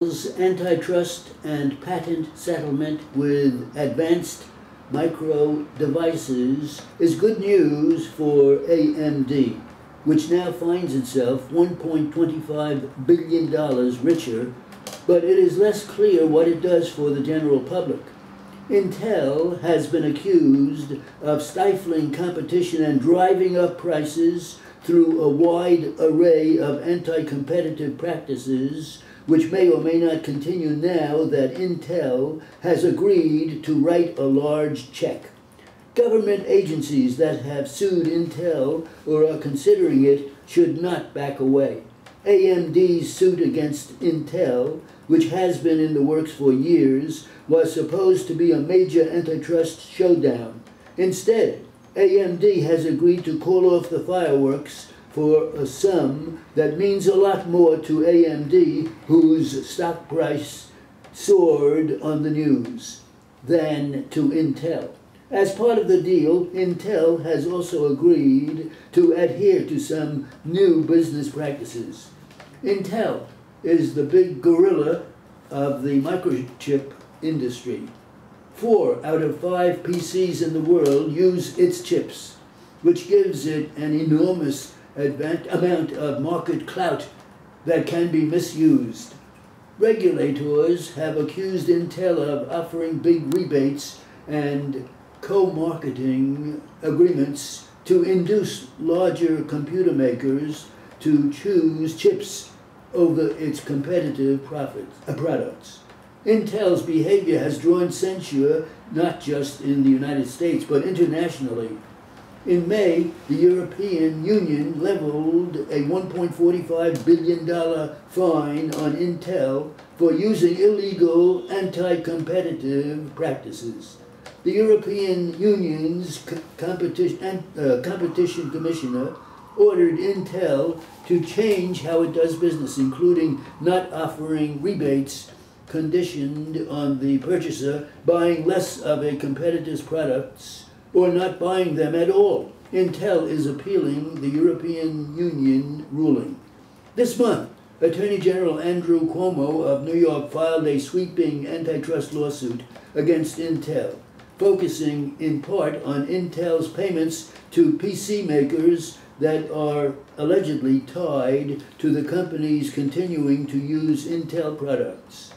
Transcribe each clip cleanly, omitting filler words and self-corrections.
Intel's antitrust and patent settlement with Advanced Micro Devices is good news for AMD, which now finds itself $1.25 billion richer, but it is less clear what it does for the general public. Intel has been accused of stifling competition and driving up prices through a wide array of anti-competitive practices, which may or may not continue now that Intel has agreed to write a large check. Government agencies that have sued Intel or are considering it should not back away. AMD's suit against Intel, which has been in the works for years, was supposed to be a major antitrust showdown. Instead, AMD has agreed to call off the fireworks for a sum that means a lot more to AMD, whose stock price soared on the news, than to Intel. As part of the deal, Intel has also agreed to adhere to some new business practices. Intel is the big gorilla of the microchip industry. 4 out of 5 PCs in the world use its chips, which gives it an enormous amount of market clout that can be misused. Regulators have accused Intel of offering big rebates and co-marketing agreements to induce larger computer makers to choose chips over its competitive products. Intel's behavior has drawn censure not just in the United States, but internationally. In May, the European Union leveled a $1.45 billion fine on Intel for using illegal anti-competitive practices. The European Union's competition commissioner ordered Intel to change how it does business, including not offering rebates conditioned on the purchaser buying less of a competitor's products or not buying them at all. Intel is appealing the European Union ruling. This month, Attorney General Andrew Cuomo of New York filed a sweeping antitrust lawsuit against Intel, focusing in part on Intel's payments to PC makers that are allegedly tied to the company's continuing to use Intel products.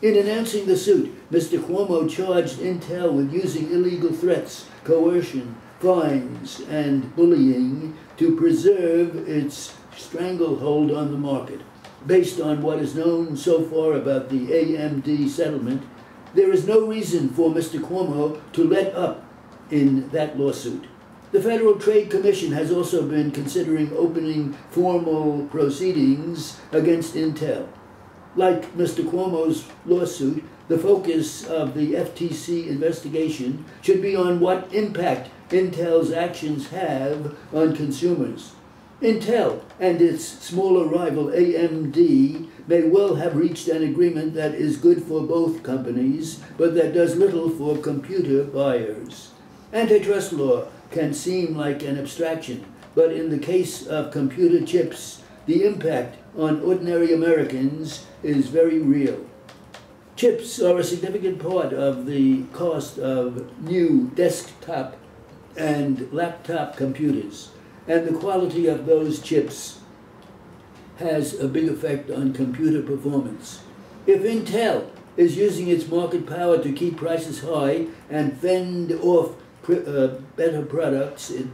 In announcing the suit, Mr. Cuomo charged Intel with using illegal threats, coercion, fines, and bullying to preserve its stranglehold on the market. Based on what is known so far about the AMD settlement, there is no reason for Mr. Cuomo to let up in that lawsuit. The Federal Trade Commission has also been considering opening formal proceedings against Intel. Like Mr. Cuomo's lawsuit, the focus of the FTC investigation should be on what impact Intel's actions have on consumers. Intel and its smaller rival AMD may well have reached an agreement that is good for both companies, but that does little for computer buyers. Antitrust law can seem like an abstraction, but in the case of computer chips, the impact on ordinary Americans is very real. Chips are a significant part of the cost of new desktop and laptop computers, and the quality of those chips has a big effect on computer performance. If Intel is using its market power to keep prices high and fend off better products, it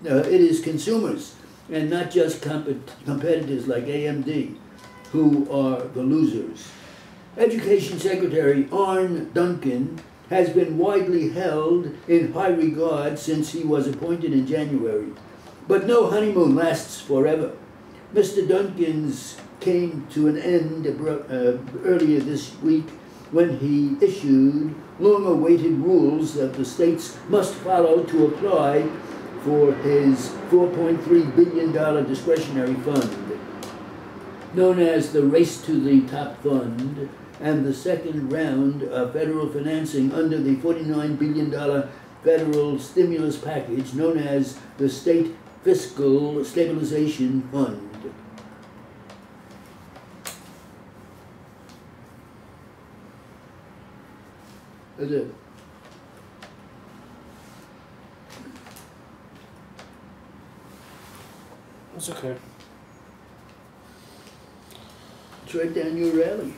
is consumers and not just competitors like AMD who are the losers. Education Secretary Arne Duncan has been widely held in high regard since he was appointed in January. But no honeymoon lasts forever. Mr. Duncan's came to an end earlier this week when he issued long-awaited rules that the states must follow to apply for his $4.3 billion discretionary fund, known as the Race to the Top Fund, and the second round of federal financing under the $49 billion federal stimulus package known as the State Fiscal Stabilization Fund. That's it. It's okay. It's right down your alley.